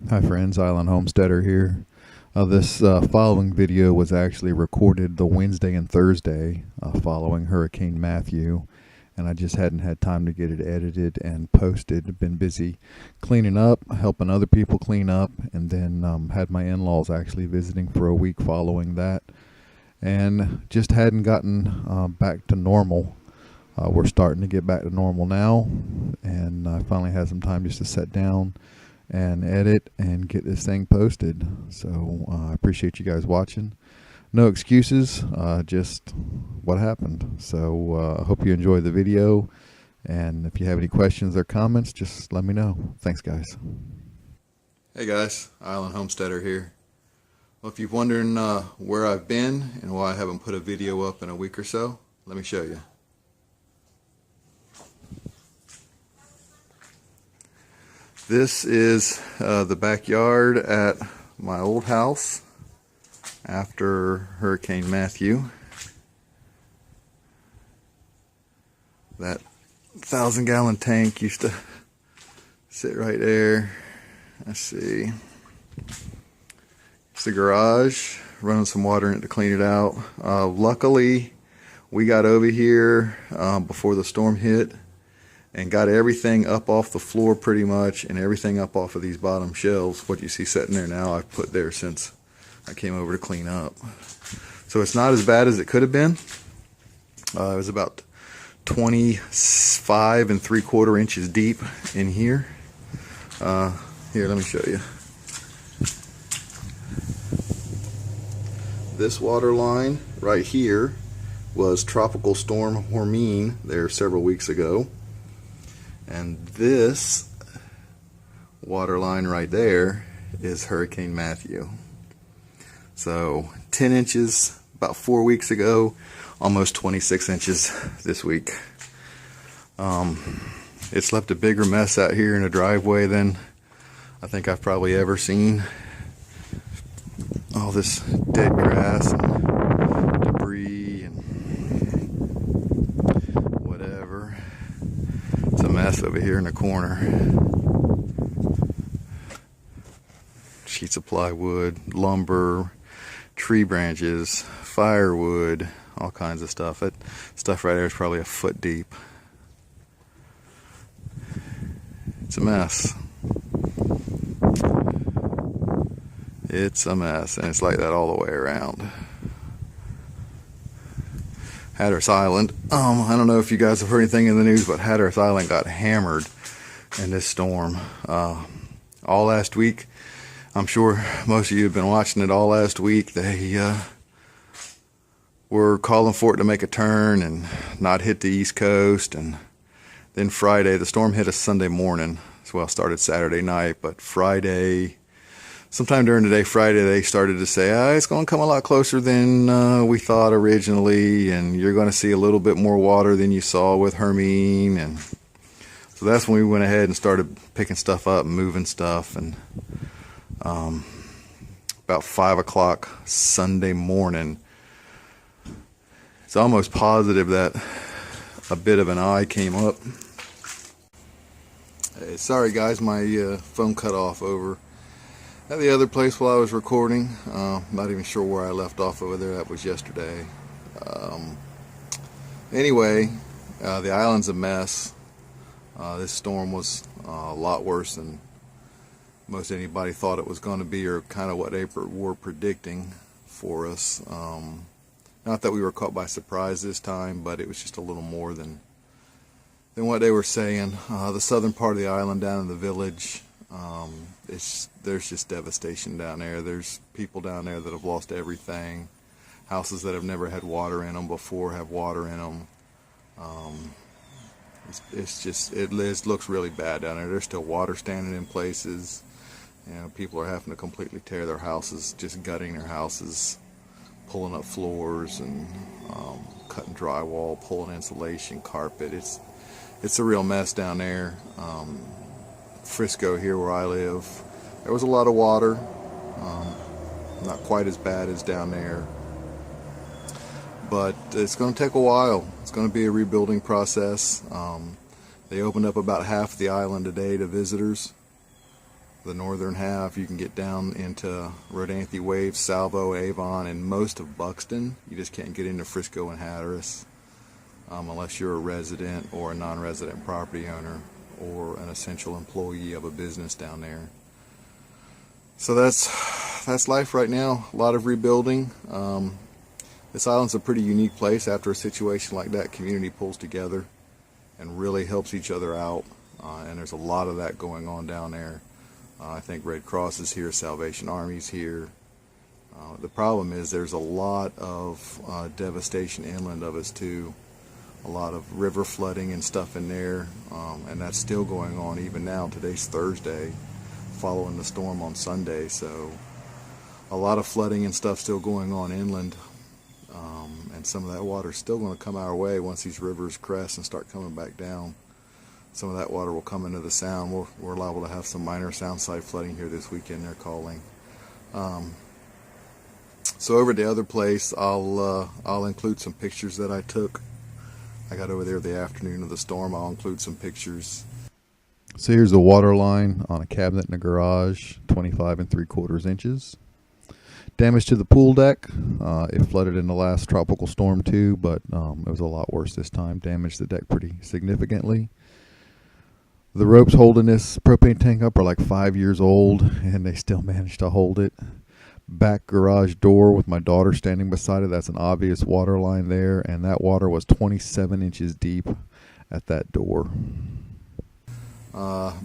Hi friends, Island Homesteader here. This following video was actually recorded the Wednesday and Thursday following Hurricane Matthew, and I just hadn't had time to get it edited and posted. Been busy cleaning up, helping other people clean up, and then had my in-laws actually visiting for a week following that, and just hadn't gotten back to normal. We're starting to get back to normal now, and I finally had some time just to sit down and edit and get this thing posted. So I appreciate you guys watching. No excuses, just what happened. So I hope you enjoy the video, and if you have any questions or comments, just let me know. Thanks, guys. Hey guys, Island Homesteader here. Well, if you're wondering where I've been and why I haven't put a video up in a week or so, let me show you. This is the backyard at my old house after Hurricane Matthew. That 1,000-gallon tank used to sit right there. Let's see. It's the garage, running some water in it to clean it out. Luckily, we got over here before the storm hit and got everything up off the floor pretty much, and everything up off of these bottom shelves. What you see sitting there now, I've put there since I came over to clean up. So it's not as bad as it could have been. It was about 25 3/4 inches deep in here. Here, let me show you. This water line right here was Tropical Storm Hermine there several weeks ago. And this water line right there is Hurricane Matthew. So 10 inches about 4 weeks ago, almost 26 inches this week. It's left a bigger mess out here in the driveway than I think I've probably ever seen. All this dead grass and debris and whatever. It's a mess over here in the corner. Sheets of plywood, lumber, tree branches, firewood, all kinds of stuff. That stuff right there is probably a foot deep. It's a mess. It's a mess, and it's like that all the way around. Hatteras Island. I don't know if you guys have heard anything in the news, but Hatteras Island got hammered in this storm. All last week, I'm sure most of you have been watching it all last week. They were calling for it to make a turn and not hit the East Coast. And then Friday, the storm hit us Sunday morning. Well, it started Saturday night, but Friday, sometime during the day, Friday, they started to say, it's going to come a lot closer than we thought originally, and you're going to see a little bit more water than you saw with Hermine. And so that's when we went ahead and started picking stuff up and moving stuff. And about 5 o'clock Sunday morning, it's almost positive that a bit of an eye came up. Hey, sorry guys, my phone cut off over at the other place while I was recording. Not even sure where I left off over there. That was yesterday. Anyway, the island's a mess. This storm was a lot worse than most anybody thought it was going to be, or kind of what they were predicting for us. Not that we were caught by surprise this time, but it was just a little more than what they were saying. The southern part of the island down in the village, there's just devastation down there. There's people down there that have lost everything. Houses that have never had water in them before have water in them. It looks really bad down there. There's still water standing in places. You know, people are having to completely tear their houses, just gutting their houses, pulling up floors and cutting drywall, pulling insulation, carpet. It's a real mess down there. Frisco here where I live, there was a lot of water. Not quite as bad as down there, but it's going to take a while. It's going to be a rebuilding process. They opened up about half the island today to visitors. the northern half. You can get down into Rodanthe, Waves, Salvo, Avon, and most of Buxton. You just can't get into Frisco and Hatteras unless you're a resident or a non-resident property owner or an essential employee of a business down there. So that's life right now. A lot of rebuilding. This island's a pretty unique place. After a situation like that, community pulls together and really helps each other out. And there's a lot of that going on down there. I think Red Cross is here, Salvation Army's here. The problem is there's a lot of devastation inland of us too. A lot of river flooding and stuff in there, and that's still going on even now. Today's Thursday, following the storm on Sunday, so a lot of flooding and stuff still going on inland, and some of that water is still going to come our way once these rivers crest and start coming back down. Some of that water will come into the sound. We're liable to have some minor sound side flooding here this weekend, they're calling. So over at the other place, I'll include some pictures that I took. I got over there the afternoon of the storm. I'll include some pictures. So here's the water line on a cabinet in a garage, 25 3/4 inches. Damage to the pool deck. It flooded in the last tropical storm too, but it was a lot worse this time. Damaged the deck pretty significantly. The ropes holding this propane tank up are like 5 years old, and they still managed to hold it. Back garage door with my daughter standing beside it. That's an obvious water line there, and that water was 27 inches deep at that door.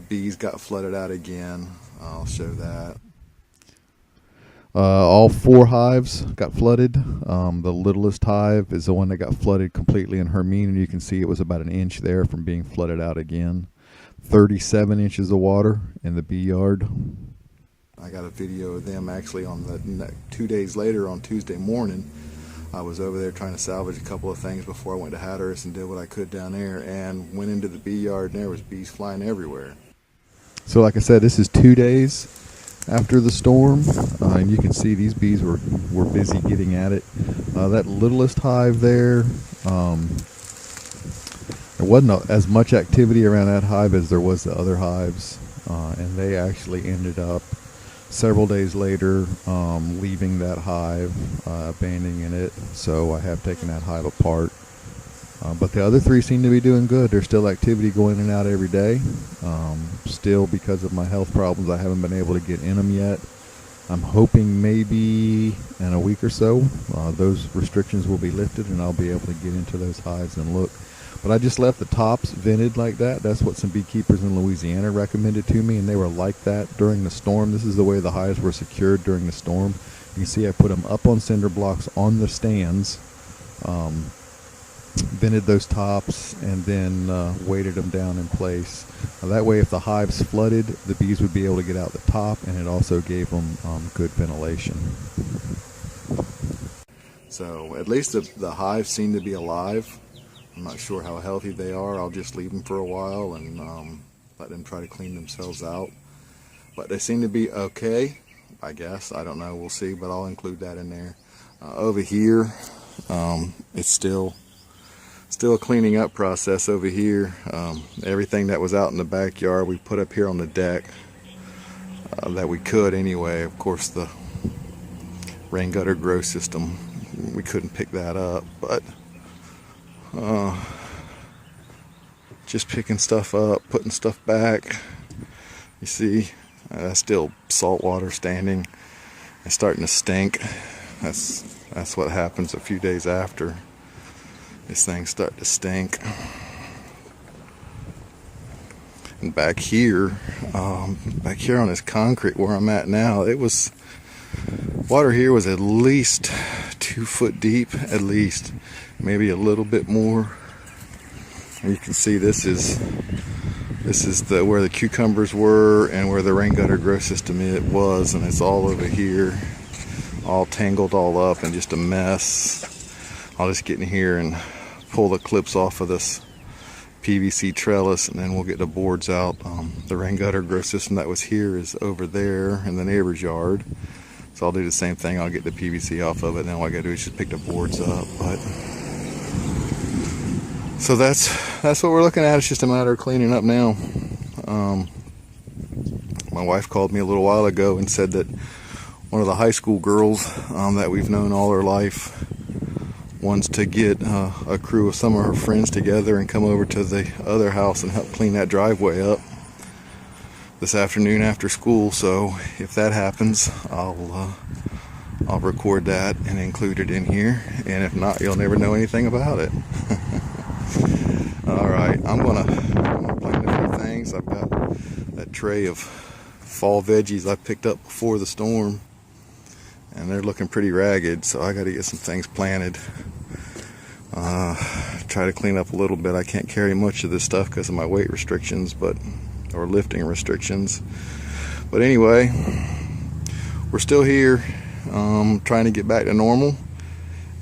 Bees got flooded out again. I'll show that. All 4 hives got flooded. The littlest hive is the one that got flooded completely in Hermine, and you can see it was about an inch there from being flooded out again. 37 inches of water in the bee yard. I got a video of them actually on the 2 days later on Tuesday morning. I was over there trying to salvage a couple of things before I went to Hatteras and did what I could down there, and went into the bee yard, and there was bees flying everywhere. So like I said, this is 2 days after the storm, and you can see these bees were busy getting at it. That littlest hive there, there wasn't as much activity around that hive as there was the other hives, and they actually ended up several days later leaving that hive, abandoning it. So I have taken that hive apart. But the other 3 seem to be doing good. There's still activity going in and out every day. Still, because of my health problems, I haven't been able to get in them yet. I'm hoping maybe in a week or so those restrictions will be lifted and I'll be able to get into those hives and look. But I just left the tops vented like that. That's what some beekeepers in Louisiana recommended to me, and they were like that during the storm. This is the way the hives were secured during the storm. You can see I put them up on cinder blocks on the stands, vented those tops, and then weighted them down in place. That way, if the hives flooded, the bees would be able to get out the top, and it also gave them good ventilation. So at least the hives seem to be alive. I'm not sure how healthy they are. I'll just leave them for a while and let them try to clean themselves out. But they seem to be okay, I guess. I don't know. We'll see, but I'll include that in there. Over here, it's still a cleaning up process over here. Everything that was out in the backyard we put up here on the deck that we could anyway. Of course, the rain gutter grow system, we couldn't pick that up, but just picking stuff up, putting stuff back. You see, that's still salt water standing. It's starting to stink. That's what happens a few days after these things start to stink. And back here on this concrete where I'm at now, water here was at least 2 foot deep, at least, maybe a little bit more. And you can see this is where the cucumbers were and where the rain gutter grow system was, and it's all over here, all tangled all up and just a mess. I'll just get in here and pull the clips off of this PVC trellis, and then we'll get the boards out. The rain gutter grow system that was here is over there in the neighbor's yard. So I'll do the same thing. I'll get the PVC off of it, and then all I gotta do is just pick the boards up. So that's what we're looking at. It's just a matter of cleaning up now. My wife called me a little while ago and said that one of the high school girls that we've known all her life wants to get a crew of some of her friends together and come over to the other house and help clean that driveway up this afternoon after school. So if that happens, I'll record that and include it in here, and if not, you'll never know anything about it. All right, I'm gonna plant a few things. I've got that tray of fall veggies I picked up before the storm, and they're looking pretty ragged, so I got to get some things planted. Try to clean up a little bit. I can't carry much of this stuff because of my weight restrictions, or lifting restrictions. But anyway, we're still here, trying to get back to normal,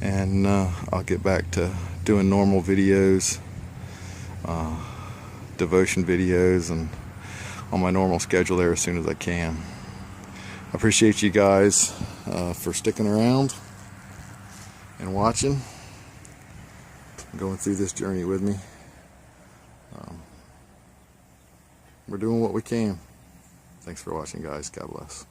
and I'll get back to doing normal videos, devotion videos, and on my normal schedule there as soon as I can. I appreciate you guys for sticking around and watching, going through this journey with me. We're doing what we can. Thanks for watching, guys. God bless.